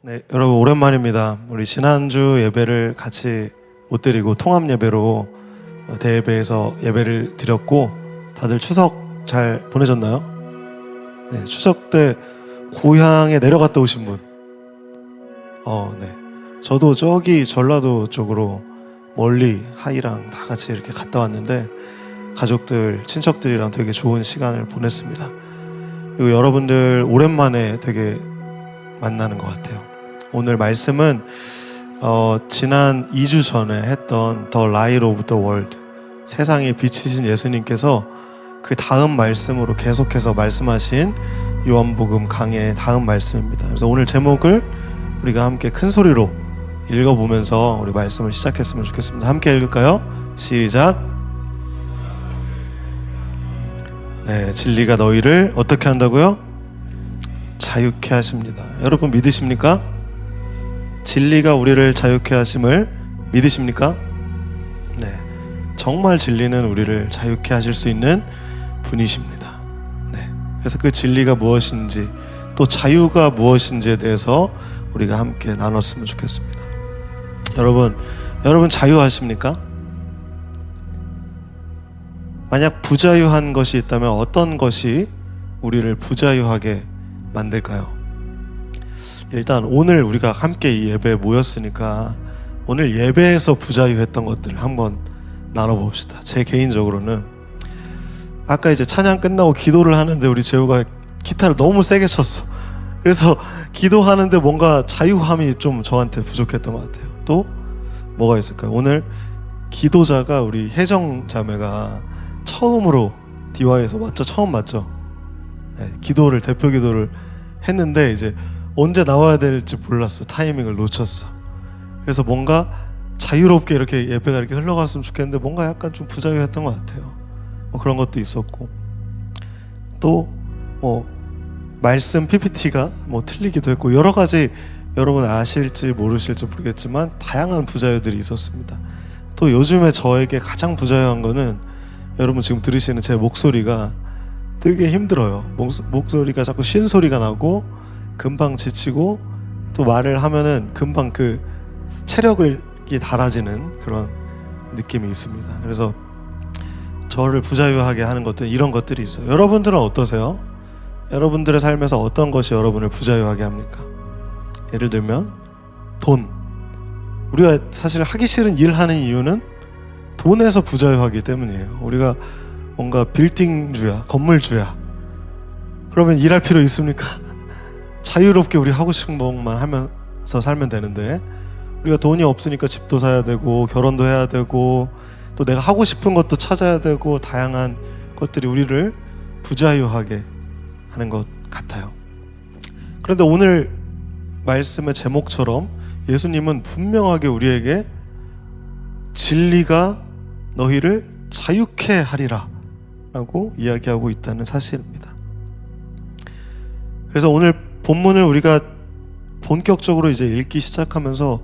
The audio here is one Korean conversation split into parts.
네, 여러분 오랜만입니다. 우리 지난주 예배를 같이 못 드리고 통합 예배로 대예배에서 예배를 드렸고 다들 추석 잘 보내셨나요? 네, 추석 때 고향에 내려갔다 오신 분? 네. 저도 저기 전라도 쪽으로 멀리 하이랑 다 같이 이렇게 갔다 왔는데 가족들, 친척들이랑 되게 좋은 시간을 보냈습니다. 그리고 여러분들 오랜만에 되게 만나는 것 같아요. 오늘 말씀은 지난 2주 전에 했던 The Light of the World, 세상에 빛이신 예수님께서 그 다음 말씀으로 계속해서 말씀하신 요한복음 강해의 다음 말씀입니다. 그래서 오늘 제목을 우리가 함께 큰 소리로 읽어보면서 우리 말씀을 시작했으면 좋겠습니다. 함께 읽을까요? 시작. 네, 진리가 너희를 어떻게 한다고요? 자유케 하십니다. 여러분 믿으십니까? 진리가 우리를 자유케 하심을 믿으십니까? 네, 정말 진리는 우리를 자유케 하실 수 있는 분이십니다. 네, 그래서 그 진리가 무엇인지 또 자유가 무엇인지에 대해서 우리가 함께 나눴으면 좋겠습니다. 여러분 자유하십니까? 만약 부자유한 것이 있다면 어떤 것이 우리를 부자유하게 만들까요? 일단 오늘 우리가 함께 이 예배에 모였으니까 오늘 예배에서 부자유했던 것들을 한번 나눠봅시다. 제 개인적으로는 아까 이제 찬양 끝나고 기도를 하는데 우리 재우가 기타를 너무 세게 쳤어. 그래서 기도하는데 뭔가 자유함이 좀 저한테 부족했던 것 같아요. 또 뭐가 있을까요? 오늘 기도자가 우리 혜정 자매가 처음으로 DY에서 처음 맞죠? 네, 기도를 대표 기도를 했는데 이제 언제 나와야 될지 몰랐어. 타이밍을 놓쳤어. 그래서 뭔가 자유롭게 이렇게 예배가 이렇게 흘러갔으면 좋겠는데 뭔가 약간 좀 부자유했던 것 같아요. 그런 것도 있었고 또 말씀 PPT가 틀리기도 했고 여러 가지 여러분 아실지 모르실지 모르겠지만 다양한 부자유들이 있었습니다. 또 요즘에 저에게 가장 부자유한 거는 여러분 지금 들으시는 제 목소리가 되게 힘들어요. 목소리가 자꾸 쉰 소리가 나고 금방 지치고 또 말을 하면은 금방 그 체력이 달아지는 그런 느낌이 있습니다. 그래서 저를 부자유하게 하는 것들 이런 것들이 있어요. 여러분들은 어떠세요? 여러분들의 삶에서 어떤 것이 여러분을 부자유하게 합니까? 예를 들면 돈. 우리가 사실 하기 싫은 일 하는 이유는 돈에서 부자유하기 때문이에요. 우리가 뭔가 빌딩주야, 건물주야. 그러면 일할 필요 있습니까? 자유롭게 우리 하고 싶은 것만 하면서 살면 되는데 우리가 돈이 없으니까 집도 사야 되고 결혼도 해야 되고 또 내가 하고 싶은 것도 찾아야 되고 다양한 것들이 우리를 부자유하게 하는 것 같아요. 그런데 오늘 말씀의 제목처럼 예수님은 분명하게 우리에게 진리가 너희를 자유케 하리라 라고 이야기하고 있다는 사실입니다. 그래서 오늘 본문을 우리가 본격적으로 이제 읽기 시작하면서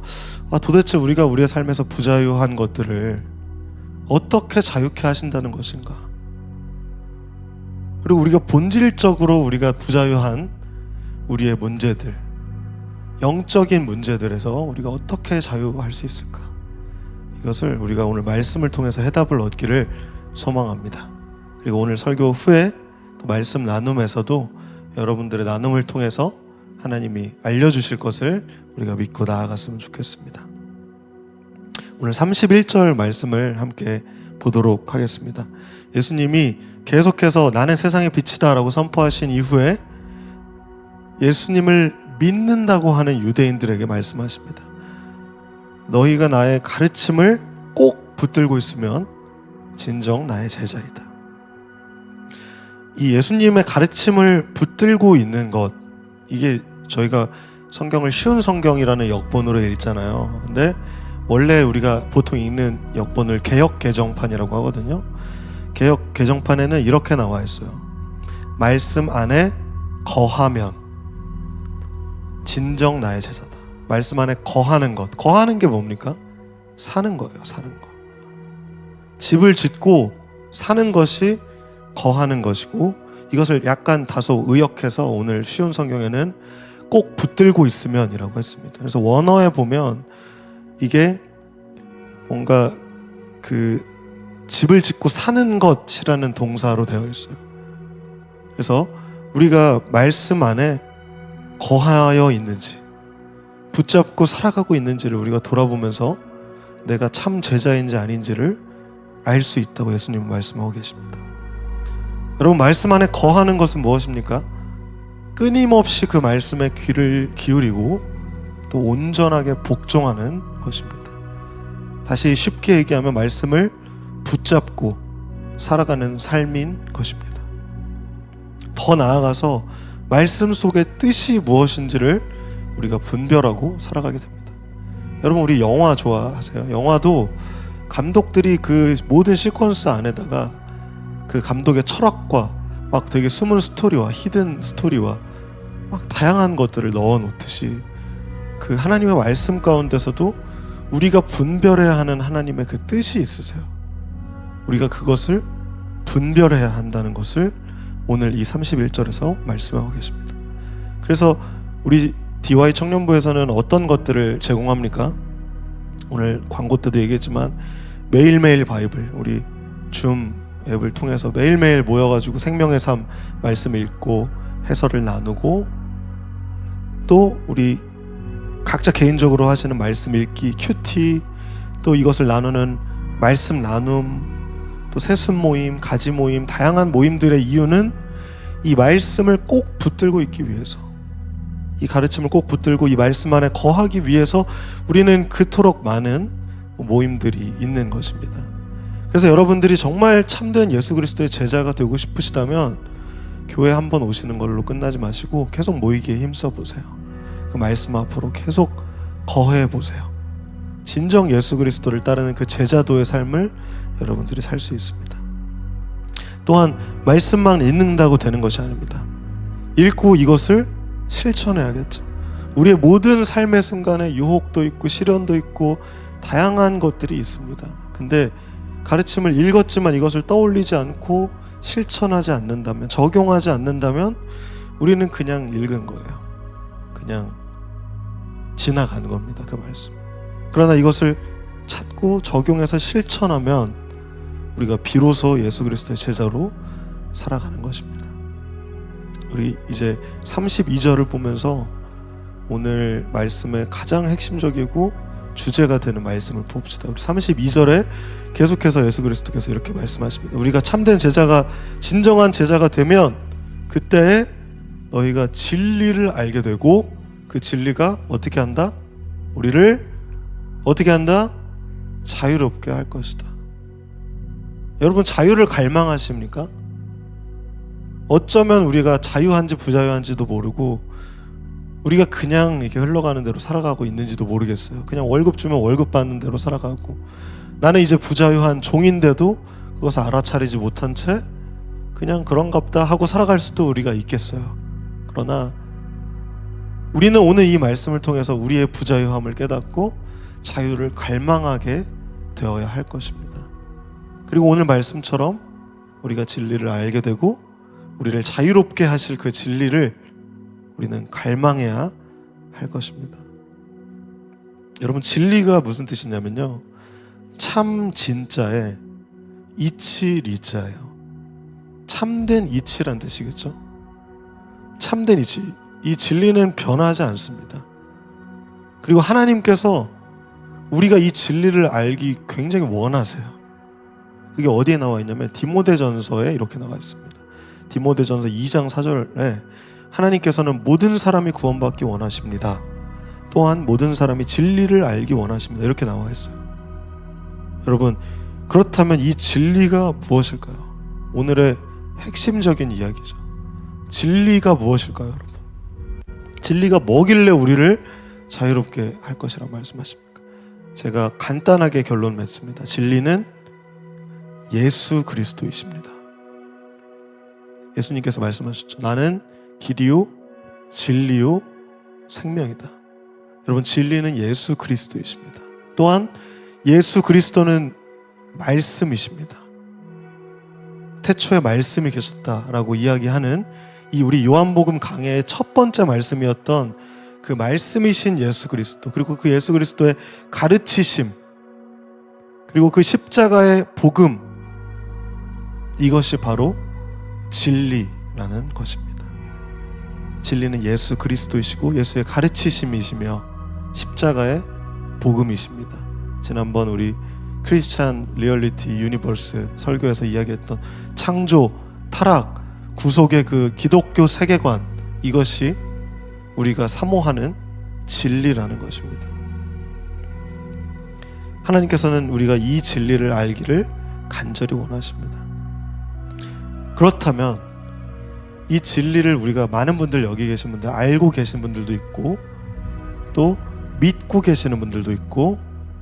도대체 우리가 우리의 삶에서 부자유한 것들을 어떻게 자유케 하신다는 것인가? 그리고 우리가 본질적으로 우리가 부자유한 우리의 문제들, 영적인 문제들에서 우리가 어떻게 자유할 수 있을까? 이것을 우리가 오늘 말씀을 통해서 해답을 얻기를 소망합니다. 그리고 오늘 설교 후에 또 말씀 나눔에서도 여러분들의 나눔을 통해서 하나님이 알려주실 것을 우리가 믿고 나아갔으면 좋겠습니다. 오늘 31절 말씀을 함께 보도록 하겠습니다. 예수님이 계속해서 나는 세상의 빛이다 라고 선포하신 이후에 예수님을 믿는다고 하는 유대인들에게 말씀하십니다. 너희가 나의 가르침을 꼭 붙들고 있으면 진정 나의 제자이다. 이 예수님의 가르침을 붙들고 있는 것, 이게 저희가 성경을 쉬운 성경이라는 역본으로 읽잖아요. 근데 원래 우리가 보통 읽는 역본을 개역 개정판이라고 하거든요. 개역 개정판에는 이렇게 나와 있어요. 말씀 안에 거하면 진정 나의 제자다. 말씀 안에 거하는 것. 거하는 게 뭡니까? 사는 거예요. 사는 거. 집을 짓고 사는 것이 거하는 것이고 이것을 약간 다소 의역해서 오늘 쉬운 성경에는 꼭 붙들고 있으면이라고 했습니다. 그래서 원어에 보면 이게 뭔가 그 집을 짓고 사는 것이라는 동사로 되어 있어요. 그래서 우리가 말씀 안에 거하여 있는지, 붙잡고 살아가고 있는지를 우리가 돌아보면서 내가 참 제자인지 아닌지를 알 수 있다고 예수님은 말씀하고 계십니다. 여러분, 말씀 안에 거하는 것은 무엇입니까? 끊임없이 그 말씀에 귀를 기울이고 또 온전하게 복종하는 것입니다. 다시 쉽게 얘기하면 말씀을 붙잡고 살아가는 삶인 것입니다. 더 나아가서 말씀 속의 뜻이 무엇인지를 우리가 분별하고 살아가게 됩니다. 여러분, 우리 영화 좋아하세요? 영화도 감독들이 그 모든 시퀀스 안에다가 그 감독의 철학과 막 되게 숨은 스토리와 히든 스토리와 막 다양한 것들을 넣어 놓듯이 그 하나님의 말씀 가운데서도 우리가 분별해야 하는 하나님의 그 뜻이 있으세요. 우리가 그것을 분별해야 한다는 것을 오늘 이 31절에서 말씀하고 계십니다. 그래서 우리 DY 청년부에서는 어떤 것들을 제공합니까? 오늘 광고 때도 얘기했지만 매일매일 바이블, 우리 줌 앱을 통해서 매일매일 모여가지고 생명의 삶 말씀 읽고 해설을 나누고, 또 우리 각자 개인적으로 하시는 말씀 읽기 큐티, 또 이것을 나누는 말씀 나눔, 또 세순 모임, 가지 모임, 다양한 모임들의 이유는 이 말씀을 꼭 붙들고 있기 위해서, 이 가르침을 꼭 붙들고 이 말씀 안에 거하기 위해서 우리는 그토록 많은 모임들이 있는 것입니다. 그래서 여러분들이 정말 참된 예수 그리스도의 제자가 되고 싶으시다면 교회 한번 오시는 걸로 끝나지 마시고 계속 모이기에 힘써 보세요. 그 말씀 앞으로 계속 거해 보세요. 진정 예수 그리스도를 따르는 그 제자도의 삶을 여러분들이 살 수 있습니다. 또한 말씀만 읽는다고 되는 것이 아닙니다. 읽고 이것을 실천해야겠죠. 우리의 모든 삶의 순간에 유혹도 있고 시련도 있고 다양한 것들이 있습니다. 근데 가르침을 읽었지만 이것을 떠올리지 않고 실천하지 않는다면, 적용하지 않는다면 우리는 그냥 읽은 거예요. 그냥 지나가는 겁니다. 그 말씀. 그러나 이것을 찾고 적용해서 실천하면 우리가 비로소 예수 그리스도의 제자로 살아가는 것입니다. 우리 이제 32절을 보면서 오늘 말씀의 가장 핵심적이고 주제가 되는 말씀을 봅시다. 우리 32절에 계속해서 예수 그리스도께서 이렇게 말씀하십니다. 우리가 참된 제자가, 진정한 제자가 되면 그때 너희가 진리를 알게 되고, 그 진리가 어떻게 한다? 우리를 어떻게 한다? 자유롭게 할 것이다. 여러분, 자유를 갈망하십니까? 어쩌면 우리가 자유한지 부자유한지도 모르고 우리가 그냥 이렇게 흘러가는 대로 살아가고 있는지도 모르겠어요. 그냥 월급 주면 월급 받는 대로 살아가고, 나는 이제 부자유한 종인데도 그것을 알아차리지 못한 채 그냥 그런갑다 하고 살아갈 수도 우리가 있겠어요. 그러나 우리는 오늘 이 말씀을 통해서 우리의 부자유함을 깨닫고 자유를 갈망하게 되어야 할 것입니다. 그리고 오늘 말씀처럼 우리가 진리를 알게 되고 우리를 자유롭게 하실 그 진리를 우리는 갈망해야 할 것입니다. 여러분, 진리가 무슨 뜻이냐면요, 참 진짜의 이치 리자예요. 참된 이치란 뜻이겠죠. 참된 이치, 이 진리는 변하지 않습니다. 그리고 하나님께서 우리가 이 진리를 알기 굉장히 원하세요. 그게 어디에 나와 있냐면 디모데전서에 이렇게 나와 있습니다. 디모데전서 2장 4절에 하나님께서는 모든 사람이 구원받기 원하십니다. 또한 모든 사람이 진리를 알기 원하십니다. 이렇게 나와 있어요. 여러분, 그렇다면 이 진리가 무엇일까요? 오늘의 핵심적인 이야기죠. 진리가 무엇일까요, 여러분? 진리가 뭐길래 우리를 자유롭게 할 것이라 말씀하십니까? 제가 간단하게 결론 맺습니다. 진리는 예수 그리스도이십니다. 예수님께서 말씀하셨죠. 나는 길이요 진리요 생명이다. 여러분, 진리는 예수 그리스도이십니다. 또한 예수 그리스도는 말씀이십니다. 태초에 말씀이 계셨다라고 이야기하는 이 우리 요한복음 강해의 첫 번째 말씀이었던 그 말씀이신 예수 그리스도, 그리고 그 예수 그리스도의 가르치심, 그리고 그 십자가의 복음, 이것이 바로 진리라는 것입니다. 진리는 예수 그리스도이시고 예수의 가르치심이시며 십자가의 복음이십니다. 지난번 우리 크리스찬 리얼리티 유니버스 설교에서 이야기했던 창조, 타락, 구속의 그 기독교 세계관, 이것이 우리가 사모하는 진리라는 것입니다. 하나님께서는 우리가 이 진리를 알기를 간절히 원하십니다. 그렇다면 이 진리를 우리가 많은 분들, 여기 계신 분들, 알고 계신 분들도 있고 또 믿고 계시는 분들도 있고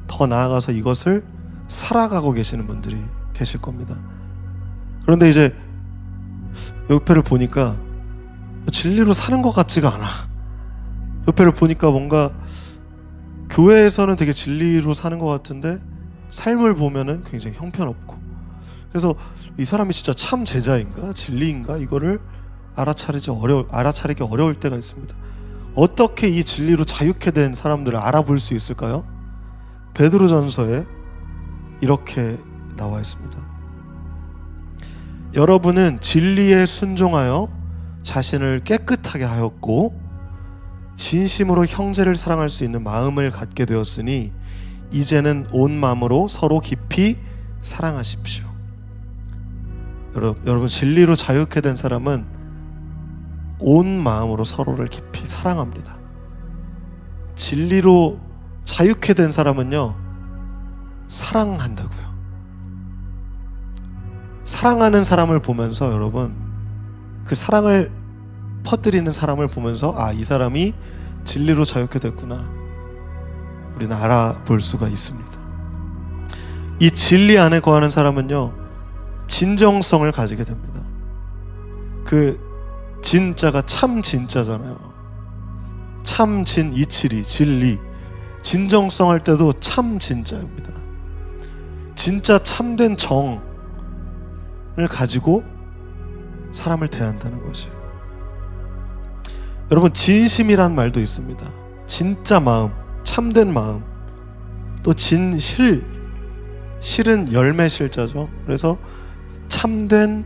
더 나아가서 이것을 살아가고 계시는 분들이 계실 겁니다. 그런데 이제 옆에를 보니까 진리로 사는 것 같지가 않아. 옆에를 보니까 뭔가 교회에서는 되게 진리로 사는 것 같은데 삶을 보면은 굉장히 형편없고, 그래서 이 사람이 진짜 참 제자인가 진리인가 이거를 알아차리기 어려울 때가 있습니다. 어떻게 이 진리로 자유케 된 사람들을 알아볼 수 있을까요? 베드로전서에 이렇게 나와 있습니다. 여러분은 진리에 순종하여 자신을 깨끗하게 하였고 진심으로 형제를 사랑할 수 있는 마음을 갖게 되었으니 이제는 온 마음으로 서로 깊이 사랑하십시오. 여러분 진리로 자유케 된 사람은 온 마음으로 서로를 깊이 사랑합니다. 진리로 자유케 된 사람은요, 사랑한다고요. 사랑하는 사람을 보면서 여러분, 그 사랑을 퍼뜨리는 사람을 보면서 아, 이 사람이 진리로 자유케 됐구나, 우리는 알아볼 수가 있습니다. 이 진리 안에 거하는 사람은요, 진정성을 가지게 됩니다. 그 진짜가 참 진짜잖아요. 참 진 이치리, 진리. 진정성 할 때도 참 진짜입니다. 진짜 참된 정을 가지고 사람을 대한다는 것이에요. 여러분, 진심이란 말도 있습니다. 진짜 마음, 참된 마음. 또 진실, 실은 열매 실자죠. 그래서 참된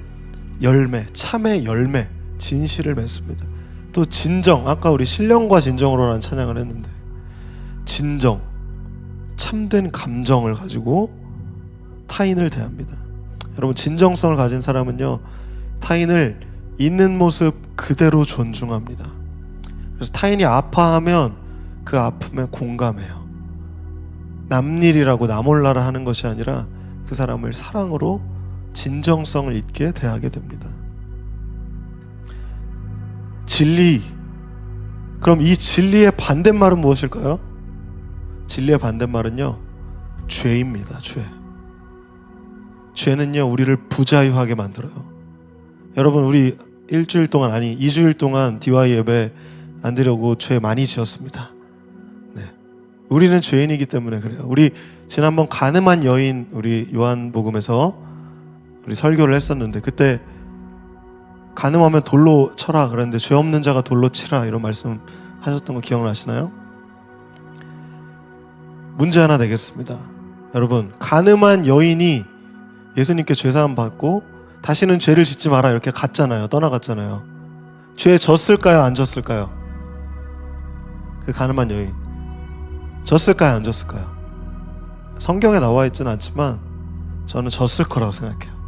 열매, 참의 열매, 진실을 맺습니다. 또 진정, 아까 우리 신령과 진정으로라는 찬양을 했는데 진정, 참된 감정을 가지고 타인을 대합니다. 여러분, 진정성을 가진 사람은요, 타인을 있는 모습 그대로 존중합니다. 그래서 타인이 아파하면 그 아픔에 공감해요. 남일이라고 나몰라라 하는 것이 아니라 그 사람을 사랑으로 진정성을 있게 대하게 됩니다. 진리, 그럼 이 진리의 반대말은 무엇일까요? 진리의 반대말은요, 죄입니다. 죄는요, 우리를 부자유하게 만들어요. 여러분, 우리 일주일 동안, 아니 2주일 동안 DY 예배 안 드리려고 죄 많이 지었습니다. 네, 우리는 죄인이기 때문에 그래요. 우리 지난번 가늠한 여인, 우리 요한복음에서 우리 설교를 했었는데, 그때 가늠하면 돌로 쳐라 그랬는데 죄 없는 자가 돌로 치라, 이런 말씀 하셨던 거 기억나시나요? 문제 하나 내겠습니다. 여러분, 가늠한 여인이 예수님께 죄사함 받고 다시는 죄를 짓지 마라 이렇게 갔잖아요. 떠나갔잖아요. 죄 졌을까요? 안 졌을까요? 그 가늠한 여인 졌을까요? 안 졌을까요? 성경에 나와 있지는 않지만 저는 졌을 거라고 생각해요.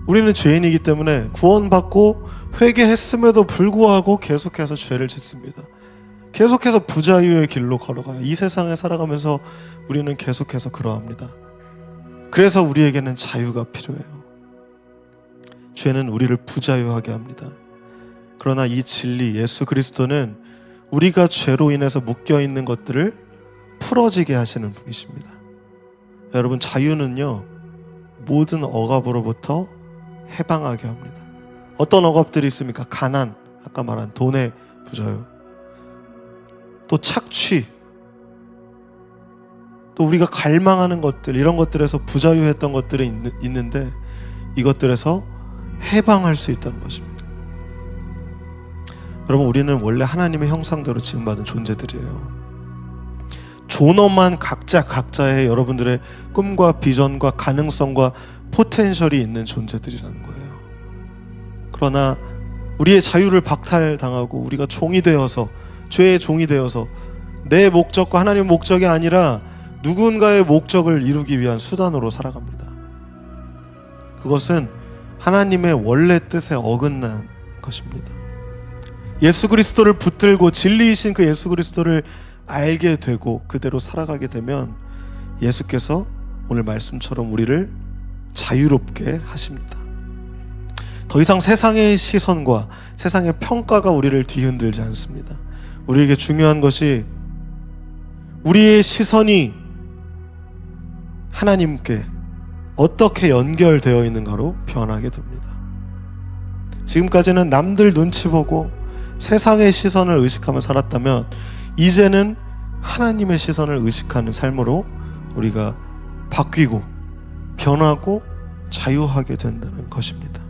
우리는 죄인이기 때문에 구원받고 회개했음에도 불구하고 계속해서 죄를 짓습니다. 계속해서 부자유의 길로 걸어가요. 이 세상에 살아가면서 우리는 계속해서 그러합니다. 그래서 우리에게는 자유가 필요해요. 죄는 우리를 부자유하게 합니다. 그러나 이 진리, 예수 그리스도는 우리가 죄로 인해서 묶여있는 것들을 풀어지게 하시는 분이십니다. 여러분, 자유는요, 모든 억압으로부터 해방하게 합니다. 어떤 억압들이 있습니까? 가난, 아까 말한 돈의 부자유, 또 착취, 또 우리가 갈망하는 것들, 이런 것들에서 부자유했던 것들이 있는데 이것들에서 해방할 수 있다는 것입니다. 여러분, 우리는 원래 하나님의 형상대로 지음받은 존재들이에요. 존엄한 각자의 여러분들의 꿈과 비전과 가능성과 포텐셜이 있는 존재들이라는 거예요. 그러나 우리의 자유를 박탈당하고 우리가 종이 되어서, 죄의 종이 되어서 내 목적과 하나님의 목적이 아니라 누군가의 목적을 이루기 위한 수단으로 살아갑니다. 그것은 하나님의 원래 뜻에 어긋난 것입니다. 예수 그리스도를 붙들고 진리이신 그 예수 그리스도를 알게 되고 그대로 살아가게 되면 예수께서 오늘 말씀처럼 우리를 자유롭게 하십니다. 더 이상 세상의 시선과 세상의 평가가 우리를 뒤흔들지 않습니다. 우리에게 중요한 것이 우리의 시선이 하나님께 어떻게 연결되어 있는가로 변하게 됩니다. 지금까지는 남들 눈치 보고 세상의 시선을 의식하며 살았다면 이제는 하나님의 시선을 의식하는 삶으로 우리가 바뀌고 변하고 자유하게 된다는 것입니다.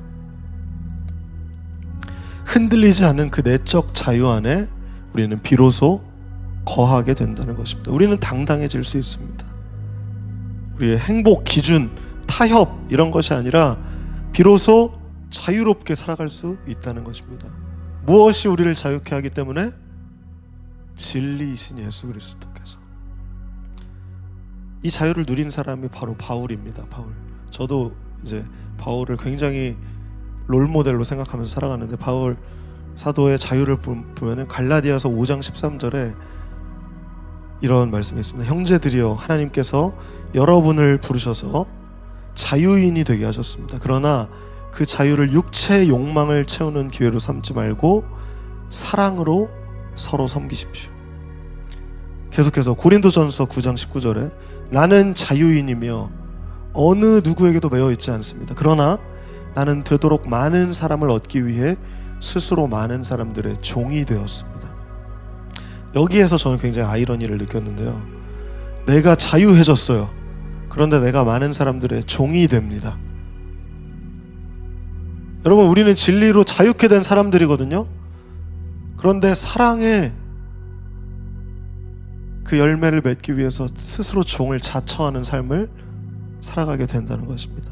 흔들리지 않는 그 내적 자유 안에 우리는 비로소 거하게 된다는 것입니다. 우리는 당당해질 수 있습니다. 우리의 행복 기준, 타협 이런 것이 아니라 비로소 자유롭게 살아갈 수 있다는 것입니다. 무엇이 우리를 자유케 하기 때문에? 진리이신 예수 그리스도께서. 이 자유를 누린 사람이 바로 바울입니다. 바울. 저도 이제 바울을 굉장히 롤모델로 생각하면서 살아가는데, 바울 사도의 자유를 보면 갈라디아서 5장 13절에 이런 말씀이 있습니다. 형제들이여, 하나님께서 여러분을 부르셔서 자유인이 되게 하셨습니다. 그러나 그 자유를 육체의 욕망을 채우는 기회로 삼지 말고 사랑으로 서로 섬기십시오. 계속해서 고린도전서 9장 19절에 나는 자유인이며 어느 누구에게도 매여 있지 않습니다. 그러나 나는 되도록 많은 사람을 얻기 위해 스스로 많은 사람들의 종이 되었습니다. 여기에서 저는 굉장히 아이러니를 느꼈는데요. 내가 자유해졌어요. 그런데 내가 많은 사람들의 종이 됩니다. 여러분, 우리는 진리로 자유케 된 사람들이거든요. 그런데 사랑의 그 열매를 맺기 위해서 스스로 종을 자처하는 삶을 살아가게 된다는 것입니다.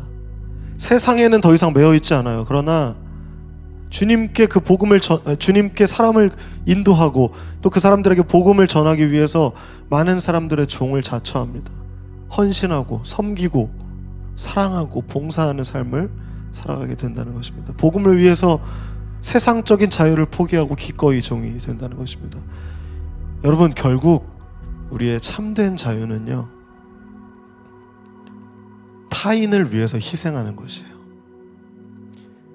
세상에는 더 이상 매여 있지 않아요. 그러나 주님께 그 복음을 주님께 사람을 인도하고 또 그 사람들에게 복음을 전하기 위해서 많은 사람들의 종을 자처합니다. 헌신하고 섬기고 사랑하고 봉사하는 삶을 살아가게 된다는 것입니다. 복음을 위해서 세상적인 자유를 포기하고 기꺼이 종이 된다는 것입니다. 여러분, 결국 우리의 참된 자유는요, 타인을 위해서 희생하는 것이에요.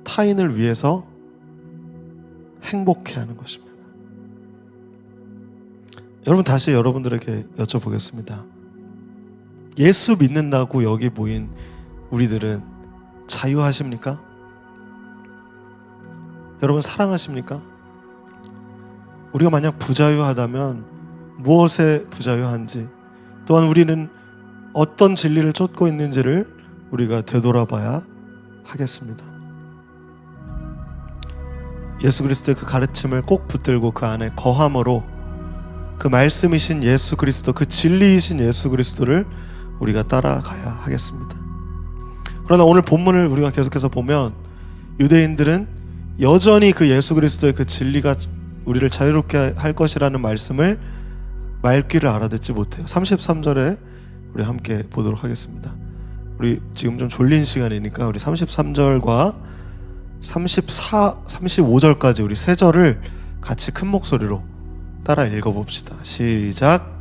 타인을 위해서 행복해 하는 것입니다. 여러분, 다시 여러분들에게 여쭤보겠습니다. 예수 믿는다고 여기 모인 우리들은 자유하십니까? 여러분, 사랑하십니까? 우리가 만약 부자유하다면 무엇에 부자유한지, 또한 우리는 어떤 진리를 쫓고 있는지를 우리가 되돌아봐야 하겠습니다. 예수 그리스도의 그 가르침을 꼭 붙들고 그 안에 거함으로 그 말씀이신 예수 그리스도, 그 진리이신 예수 그리스도를 우리가 따라가야 하겠습니다. 그러나 오늘 본문을 우리가 계속해서 보면 유대인들은 여전히 그 예수 그리스도의 그 진리가 우리를 자유롭게 할 것이라는 말씀을 말귀를 알아듣지 못해요. 33절에 우리 함께 보도록 하겠습니다. 우리 지금 좀 졸린 시간이니까 우리 33절과 35절까지 우리 세 절을 같이 큰 목소리로 따라 읽어봅시다. 시작.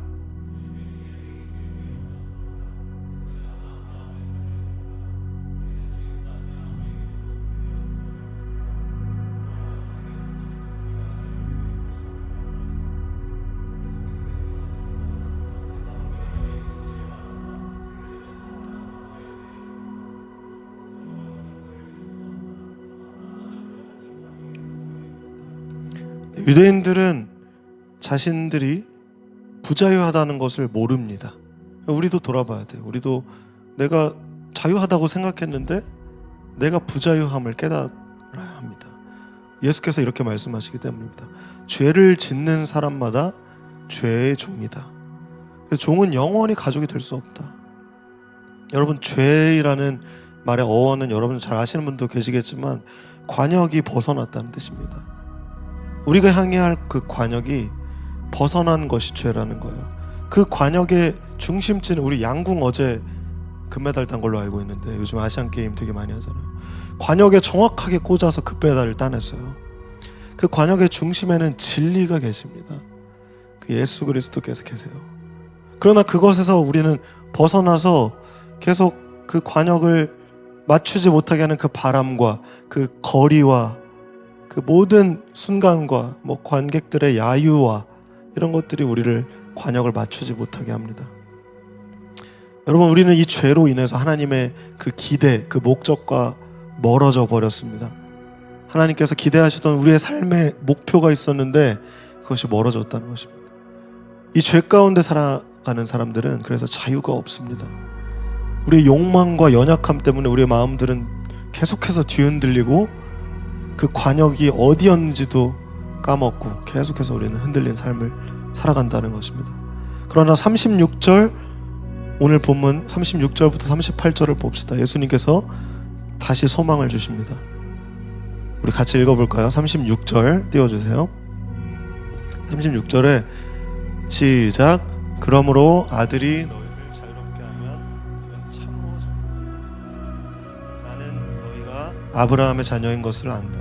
유대인들은 자신들이 부자유하다는 것을 모릅니다. 우리도 돌아봐야 돼요. 우리도 내가 자유하다고 생각했는데 내가 부자유함을 깨달아야 합니다. 예수께서 이렇게 말씀하시기 때문입니다. 죄를 짓는 사람마다 죄의 종이다. 그래서 종은 영원히 가족이 될 수 없다. 여러분, 죄라는 말의 어원은 여러분 잘 아시는 분도 계시겠지만 관역이 벗어났다는 뜻입니다. 우리가 향해야 할 그 관역이 벗어난 것이 죄라는 거예요. 그 관역의 중심지는 우리 양궁 어제 금메달 딴 걸로 알고 있는데 요즘 아시안게임 되게 많이 하잖아요. 관역에 정확하게 꽂아서 금메달을 따냈어요. 그 관역의 중심에는 진리가 계십니다. 그 예수 그리스도께서 계세요. 그러나 그것에서 우리는 벗어나서 계속 그 관역을 맞추지 못하게 하는 그 바람과 그 거리와 그 모든 순간과 관객들의 야유와 이런 것들이 우리를 관역을 맞추지 못하게 합니다. 여러분, 우리는 이 죄로 인해서 하나님의 그 기대, 그 목적과 멀어져 버렸습니다. 하나님께서 기대하시던 우리의 삶의 목표가 있었는데 그것이 멀어졌다는 것입니다. 이 죄 가운데 살아가는 사람들은 그래서 자유가 없습니다. 우리의 욕망과 연약함 때문에 우리의 마음들은 계속해서 뒤흔들리고 그 관역이 어디였는지도 까먹고 계속해서 우리는 흔들린 삶을 살아간다는 것입니다. 그러나 36절, 오늘 본문 36절부터 38절을 봅시다. 예수님께서 다시 소망을 주십니다. 우리 같이 읽어볼까요? 36절 띄워주세요. 36절에 시작. 그러므로 아들이 너희를 자유롭게 하면 너희는 참으로 자유롭다. 나는 너희가 아브라함의 자녀인 것을 안다.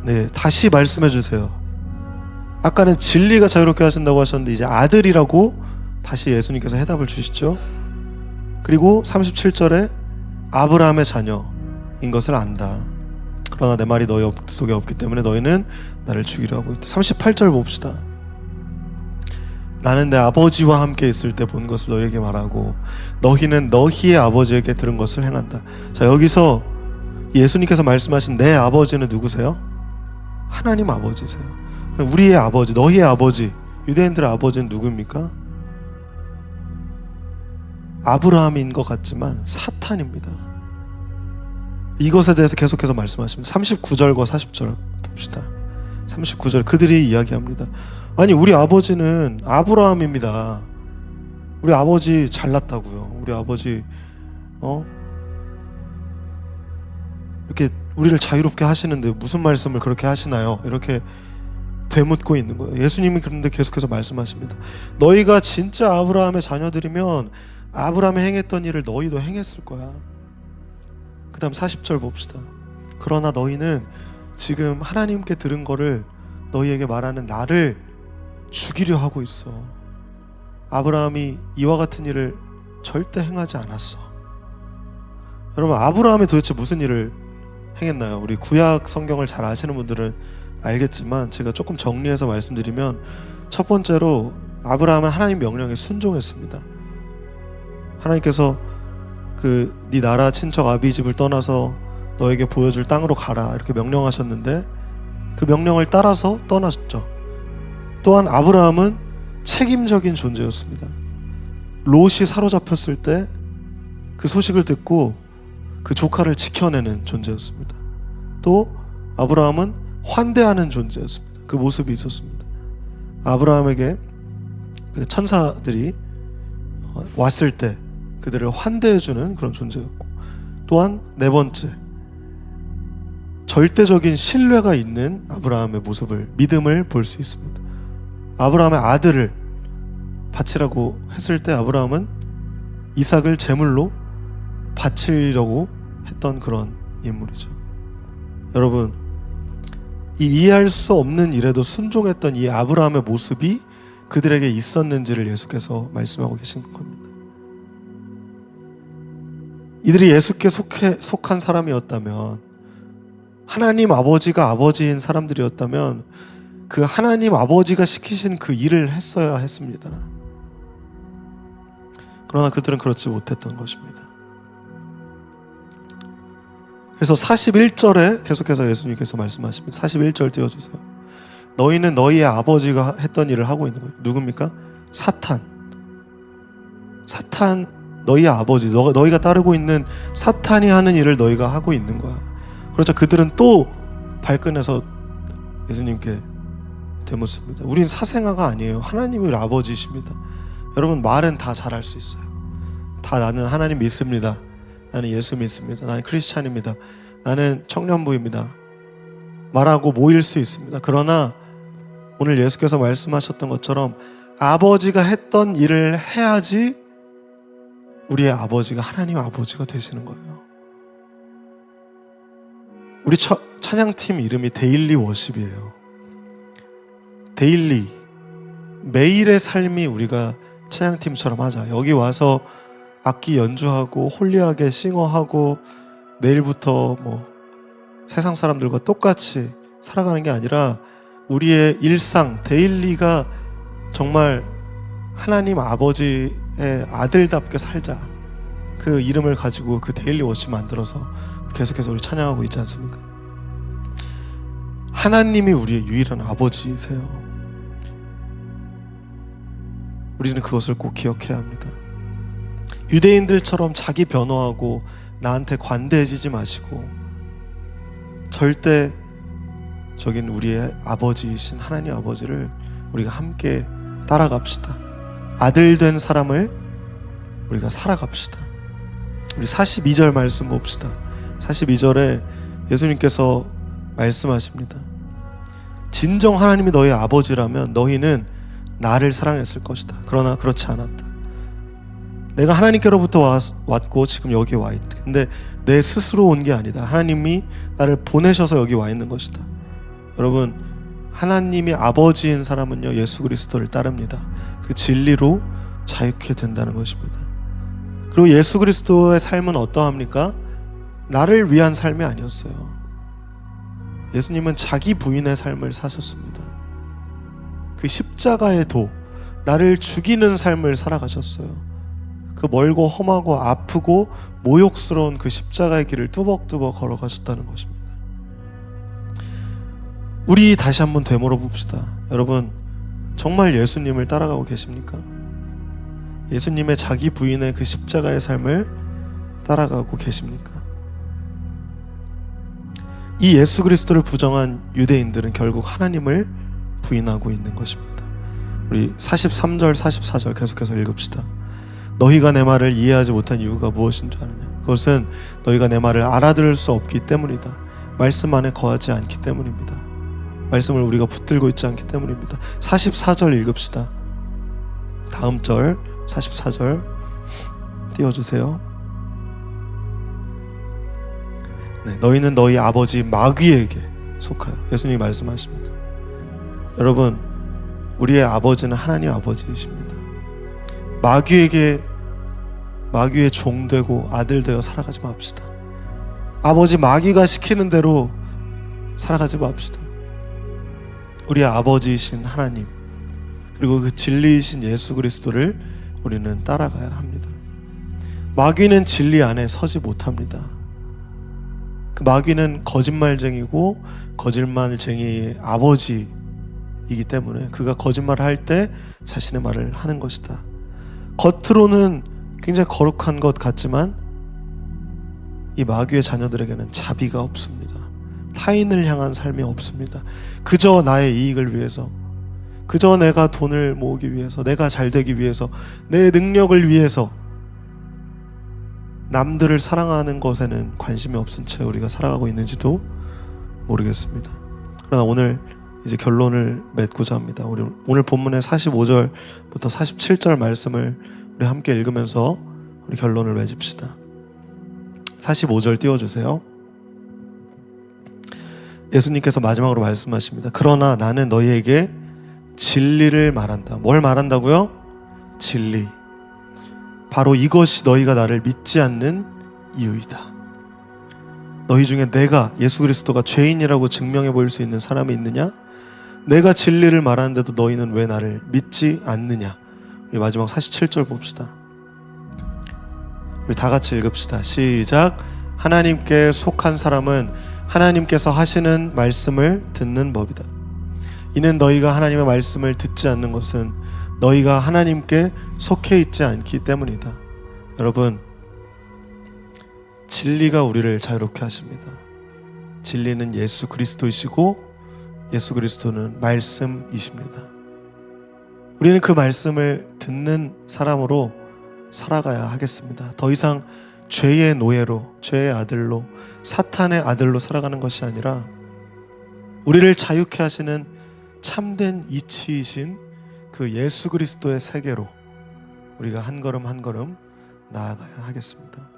네, 다시 말씀해 주세요. 아까는 진리가 자유롭게 하신다고 하셨는데 이제 아들이라고 다시 예수님께서 해답을 주시죠. 그리고 37절에 아브라함의 자녀인 것을 안다. 그러나 내 말이 너희 속에 없기 때문에 너희는 나를 죽이려 하고 있다. 38절 봅시다. 나는 내 아버지와 함께 있을 때 본 것을 너희에게 말하고 너희는 너희의 아버지에게 들은 것을 행한다. 자, 여기서 예수님께서 말씀하신 내 아버지는 누구세요? 하나님 아버지세요. 우리의 아버지, 너희의 아버지, 유대인들의 아버지는 누구입니까? 아브라함인 것 같지만 사탄입니다. 이것에 대해서 계속해서 말씀하십니다. 39절과 40절 봅시다. 39절 그들이 이야기합니다. 아니, 우리 아버지는 아브라함입니다. 우리 아버지 잘났다고요. 우리 아버지 이렇게 우리를 자유롭게 하시는데 무슨 말씀을 그렇게 하시나요? 이렇게 되묻고 있는 거예요. 예수님이 그런데 계속해서 말씀하십니다. 너희가 진짜 아브라함의 자녀들이면 아브라함이 행했던 일을 너희도 행했을 거야. 그 다음 40절 봅시다. 그러나 너희는 지금 하나님께 들은 거를 너희에게 말하는 나를 죽이려 하고 있어. 아브라함이 이와 같은 일을 절대 행하지 않았어. 여러분, 아브라함이 도대체 무슨 일을 행했나요? 우리 구약 성경을 잘 아시는 분들은 알겠지만 제가 조금 정리해서 말씀드리면, 첫 번째로 아브라함은 하나님 명령에 순종했습니다. 하나님께서 네 나라 친척 아비 집을 떠나서 너에게 보여줄 땅으로 가라 이렇게 명령하셨는데 그 명령을 따라서 떠났죠. 또한 아브라함은 책임적인 존재였습니다. 롯이 사로잡혔을 때 그 소식을 듣고 그 조카를 지켜내는 존재였습니다. 또 아브라함은 환대하는 존재였습니다. 그 모습이 있었습니다. 아브라함에게 그 천사들이 왔을 때 그들을 환대해주는 그런 존재였고, 또한 네 번째, 절대적인 신뢰가 있는 아브라함의 모습을, 믿음을 볼 수 있습니다. 아브라함의 아들을 바치라고 했을 때 아브라함은 이삭을 제물로 바치려고 했던 그런 인물이죠. 여러분, 이 이해할 수 없는 일에도 순종했던 이 아브라함의 모습이 그들에게 있었는지를 예수께서 말씀하고 계신 겁니다. 이들이 예수께 속한 사람이었다면, 하나님 아버지가 아버지인 사람들이었다면 그 하나님 아버지가 시키신 그 일을 했어야 했습니다. 그러나 그들은 그렇지 못했던 것입니다. 그래서 41절에 계속해서 예수님께서 말씀하십니다. 41절 띄워주세요. 너희는 너희의 아버지가 했던 일을 하고 있는 거예요. 누굽니까? 사탄. 너희 아버지, 너희가 따르고 있는 사탄이 하는 일을 너희가 하고 있는 거야. 그렇죠. 그들은 또 발끈해서 예수님께 되묻습니다. 우린 사생아가 아니에요. 하나님이 우리 아버지십니다. 여러분, 말은 다 잘할 수 있어요. 다 나는 하나님 믿습니다. 나는 예수 믿습니다. 나는 크리스찬입니다. 나는 청년부입니다. 말하고 모일 수 있습니다. 그러나 오늘 예수께서 말씀하셨던 것처럼 아버지가 했던 일을 해야지 우리의 아버지가 하나님 아버지가 되시는 거예요. 우리 찬양팀 이름이 데일리 워십이에요. 데일리, 매일의 삶이 우리가 찬양팀처럼 하자. 여기 와서 악기 연주하고 홀리하게 싱어하고 내일부터 뭐 세상 사람들과 똑같이 살아가는 게 아니라 우리의 일상, 데일리가 정말 하나님 아버지의 아들답게 살자. 그 이름을 가지고 그 데일리 워십 만들어서 계속해서 우리 찬양하고 있지 않습니까? 하나님이 우리의 유일한 아버지이세요. 우리는 그것을 꼭 기억해야 합니다. 유대인들처럼 자기 변호하고 나한테 관대해지지 마시고 절대 저긴 우리의 아버지이신 하나님 아버지를 우리가 함께 따라갑시다. 아들 된 사람을 우리가 살아갑시다. 우리 42절 말씀 봅시다. 42절에 예수님께서 말씀하십니다. 진정 하나님이 너희 아버지라면 너희는 나를 사랑했을 것이다. 그러나 그렇지 않았다. 내가 하나님께로부터 왔고 지금 여기 와 있다. 근데 내 스스로 온 게 아니다. 하나님이 나를 보내셔서 여기 와 있는 것이다. 여러분, 하나님이 아버지인 사람은요, 예수 그리스도를 따릅니다. 그 진리로 자유케 된다는 것입니다. 그리고 예수 그리스도의 삶은 어떠합니까? 나를 위한 삶이 아니었어요. 예수님은 자기 부인의 삶을 사셨습니다. 그 십자가의 도, 나를 죽이는 삶을 살아가셨어요. 그 멀고 험하고 아프고 모욕스러운 그 십자가의 길을 뚜벅뚜벅 걸어가셨다는 것입니다. 우리 다시 한번 되물어 봅시다. 여러분, 정말 예수님을 따라가고 계십니까? 예수님의 자기 부인의 그 십자가의 삶을 따라가고 계십니까? 이 예수 그리스도를 부정한 유대인들은 결국 하나님을 부인하고 있는 것입니다. 우리 43절 44절 계속해서 읽읍시다. 너희가 내 말을 이해하지 못한 이유가 무엇인 줄 아느냐? 그것은 너희가 내 말을 알아들을 수 없기 때문이다. 말씀 안에 거하지 않기 때문입니다. 말씀을 우리가 붙들고 있지 않기 때문입니다. 44절 읽읍시다. 다음 절 44절 띄워주세요. 네, 너희는 너희 아버지 마귀에게 속하여. 예수님이 말씀하십니다. 여러분, 우리의 아버지는 하나님 아버지이십니다. 마귀의 종 되고 아들 되어 살아가지 맙시다. 아버지 마귀가 시키는 대로 살아가지 맙시다. 우리의 아버지이신 하나님, 그리고 그 진리이신 예수 그리스도를 우리는 따라가야 합니다. 마귀는 진리 안에 서지 못합니다. 그 마귀는 거짓말쟁이고 거짓말쟁이의 아버지이기 때문에 그가 거짓말을 할 때 자신의 말을 하는 것이다. 겉으로는 굉장히 거룩한 것 같지만 이 마귀의 자녀들에게는 자비가 없습니다. 타인을 향한 삶이 없습니다. 그저 나의 이익을 위해서, 그저 내가 돈을 모으기 위해서, 내가 잘 되기 위해서, 내 능력을 위해서 남들을 사랑하는 것에는 관심이 없은 채 우리가 살아가고 있는지도 모르겠습니다. 그러나 오늘 이제 결론을 맺고자 합니다. 우리 오늘 본문의 45절부터 47절 말씀을 우리 함께 읽으면서 우리 결론을 맺읍시다. 45절 띄워주세요. 예수님께서 마지막으로 말씀하십니다. 그러나 나는 너희에게 진리를 말한다. 뭘 말한다고요? 진리. 바로 이것이 너희가 나를 믿지 않는 이유이다. 너희 중에 내가, 예수 그리스도가 죄인이라고 증명해 보일 수 있는 사람이 있느냐? 내가 진리를 말하는데도 너희는 왜 나를 믿지 않느냐? 우리 마지막 47절 봅시다. 우리 다 같이 읽읍시다. 시작. 하나님께 속한 사람은 하나님께서 하시는 말씀을 듣는 법이다. 이는 너희가 하나님의 말씀을 듣지 않는 것은 너희가 하나님께 속해 있지 않기 때문이다. 여러분, 진리가 우리를 자유롭게 하십니다. 진리는 예수 그리스도이시고 예수 그리스도는 말씀이십니다. 우리는 그 말씀을 듣는 사람으로 살아가야 하겠습니다. 더 이상 죄의 노예로, 죄의 아들로, 사탄의 아들로 살아가는 것이 아니라 우리를 자유케 하시는 참된 이치이신 그 예수 그리스도의 세계로 우리가 한 걸음 한 걸음 나아가야 하겠습니다.